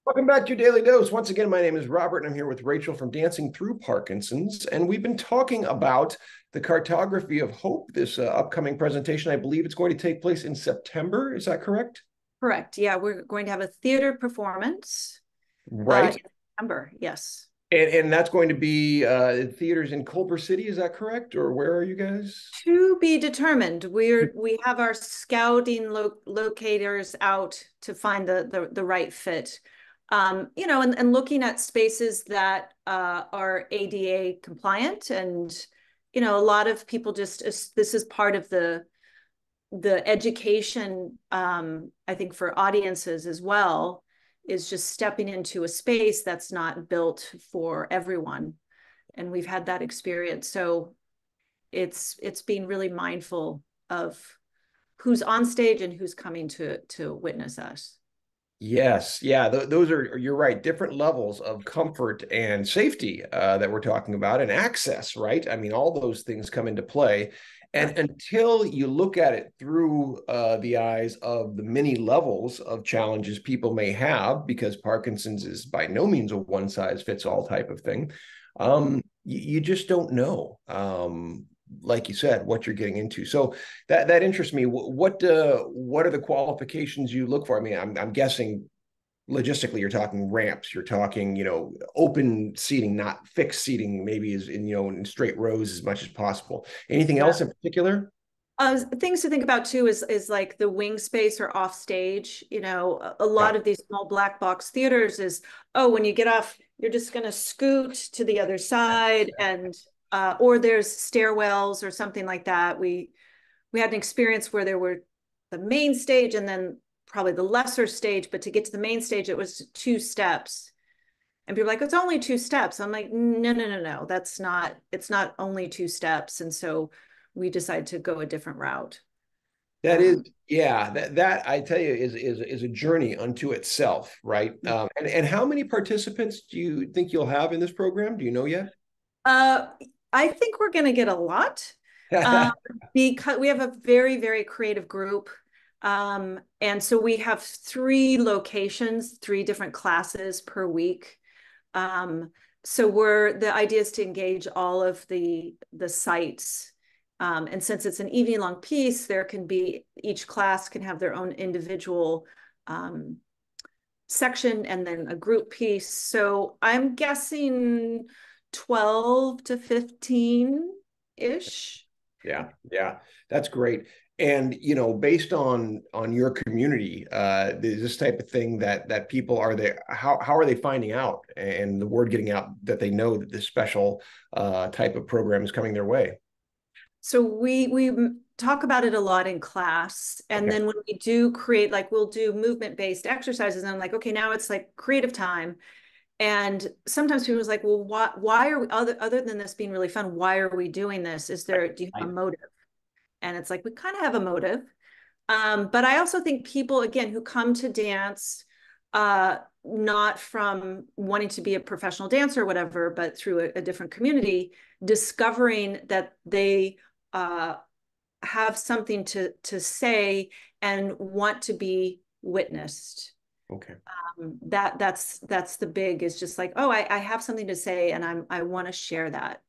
Welcome back to your Daily Dose. Once again, my name is Robert, and I'm here with Rachel from Dancing Through Parkinson's. And we've been talking about the cartography of hope, this upcoming presentation. I believe it's going to take place in September. Is that correct? Correct. Yeah, we're going to have a theater performance Right. in September. Yes. And that's going to be theaters in Culver City. Is that correct? Or where are you guys? To be determined. We have our scouting locators out to find the right fit. And looking at spaces that are ADA compliant, and a lot of people just this is part of the education, I think, for audiences as well, is just stepping into a space that's not built for everyone. And we've had that experience. So it's being really mindful of who's on stage and who's coming to witness us. Yes, yeah, those are, you're right, different levels of comfort and safety that we're talking about, and access, right? I mean, all those things come into play. And Correct. until you look at it through the eyes of the many levels of challenges people may have, because Parkinson's is by no means a one size fits all type of thing, you just don't know. Like you said, what you're getting into. So that interests me. What are the qualifications you look for? I mean, I'm guessing logistically you're talking ramps, you're talking, open seating, not fixed seating, maybe is in, in straight rows as much as possible. Anything Yeah. else in particular? Things to think about too is like the wing space or off stage. A Yeah. lot of these small black box theaters is, oh, when you get off, you're just going to scoot to the other side, and or there's stairwells or something like that. We had an experience where there were the main stage and then probably the lesser stage, but to get to the main stage, it was two steps. And people are like, it's only two steps. I'm like, no, no, no, no. It's not only two steps. And so we decided to go a different route. That is, Um, yeah, that I tell you is a journey unto itself, right? And how many participants do you think you'll have in this program? Do you know yet? uh, I think we're going to get a lot, um, because we have a very, very creative group. And so we have three locations, three different classes per week. Um, so the idea is to engage all of the sites. And since it's an evening long piece, each class can have their own individual um, section and then a group piece. So I'm guessing 12 to 15-ish. Yeah, yeah, that's great. And based on your community, is this type of thing that people are there? How are they finding out and the word getting out that they know that this special type of program is coming their way? So we talk about it a lot in class. And Okay, then when we do create, like we'll do movement-based exercises, and I'm like, okay, now it's like creative time. And sometimes people are like, well, why are we, other than this being really fun, why are we doing this? Do you have a right. motive? And it's like, we kind of have a motive. But I also think people, again, who come to dance, not from wanting to be a professional dancer or whatever, but through a different community, discovering that they uh, have something to say and want to be witnessed. Okay. That's the big, is just like, oh, I have something to say, and I want to share that.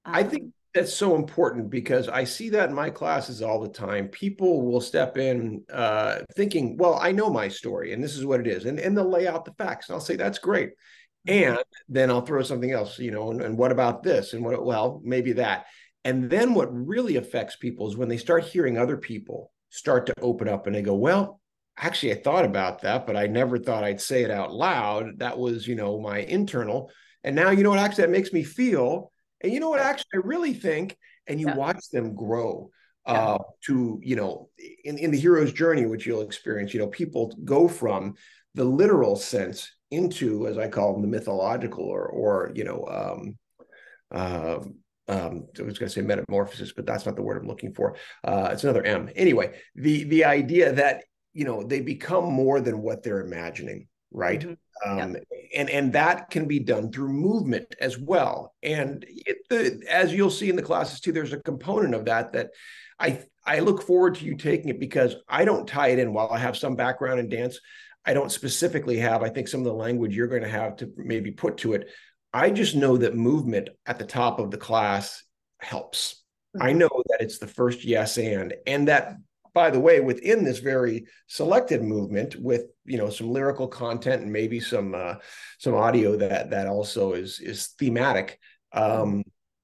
I think Um, that's so important because I see that in my classes all the time. People will step in thinking, well, I know my story and this is what it is. And they'll lay out the facts. And I'll say, that's great. And then I'll throw something else, and what about this? And well, maybe that. And then what really affects people is when they start hearing other people start to open up and they go, well, actually, I thought about that, but I never thought I'd say it out loud. That was, my internal. And now, what actually that makes me feel. And you know what, yeah, actually, I really think, and you yeah, watch them grow yeah. to, in the hero's journey, which you'll experience, people go from the literal sense into, as I call them, the mythological uh, I was going to say metamorphosis, but that's not the word I'm looking for. It's another M. Anyway, the idea that, they become more than what they're imagining, right? Mm-hmm. Yeah. Um, and that can be done through movement as well. And as you'll see in the classes too, there's a component of that I look forward to you taking it, because I don't tie it in. While I have some background in dance, I don't specifically have, I think some of the language you're going to have to maybe put to it. I just know that movement at the top of the class helps. I know that it's the first yes and that, by the way, within this very selected movement with, you know, some lyrical content and maybe some audio that also is thematic,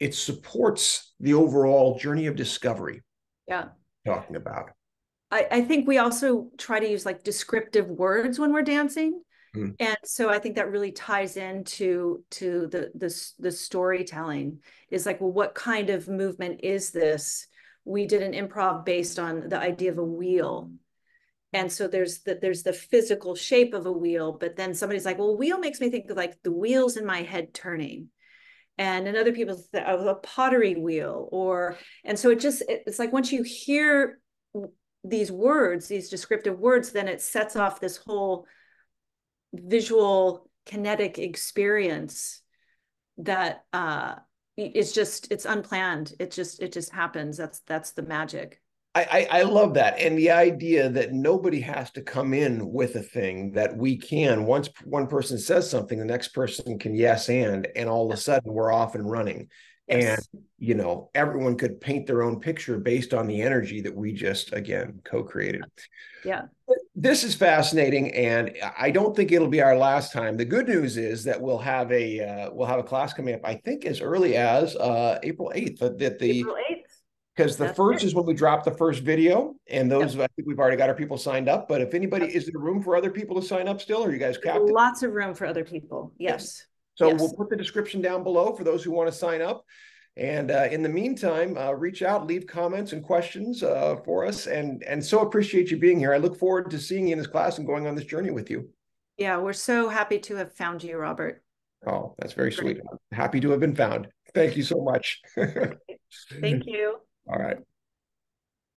it supports the overall journey of discovery. Yeah. Talking about. I think we also try to use like descriptive words when we're dancing. Mm. And so I think that really ties into the storytelling is like, well, what kind of movement is this? We did an improv based on the idea of a wheel. And so there's the physical shape of a wheel, but then somebody's like, well, wheel makes me think of like the wheels in my head turning. And then other people of a pottery wheel, and so it's like once you hear these words, these descriptive words, then it sets off this whole visual kinetic experience that it's unplanned. It just happens. That's the magic. I love that. And the idea that nobody has to come in with a thing, that we can, once one person says something, the next person can yes and all of a sudden we're off and running. Yes. And, you know, everyone could paint their own picture based on the energy that we just, again, co-created. Yeah. This is fascinating, and I don't think it'll be our last time. The good news is that we'll have a class coming up, I think, as early as April 8th. April 8th. Because the first is when we drop the first video, and those, I think we've already got our people signed up. But if anybody, is there room for other people to sign up still? Or are you guys capped? Lots of room for other people. Yes. So we'll put the description down below for those who want to sign up. And in the meantime, reach out, leave comments and questions for us. And so appreciate you being here. I look forward to seeing you in this class and going on this journey with you. Yeah, we're so happy to have found you, Robert. Oh, that's very sweet. I'm happy to have been found. Thank you so much. Thank you. All right.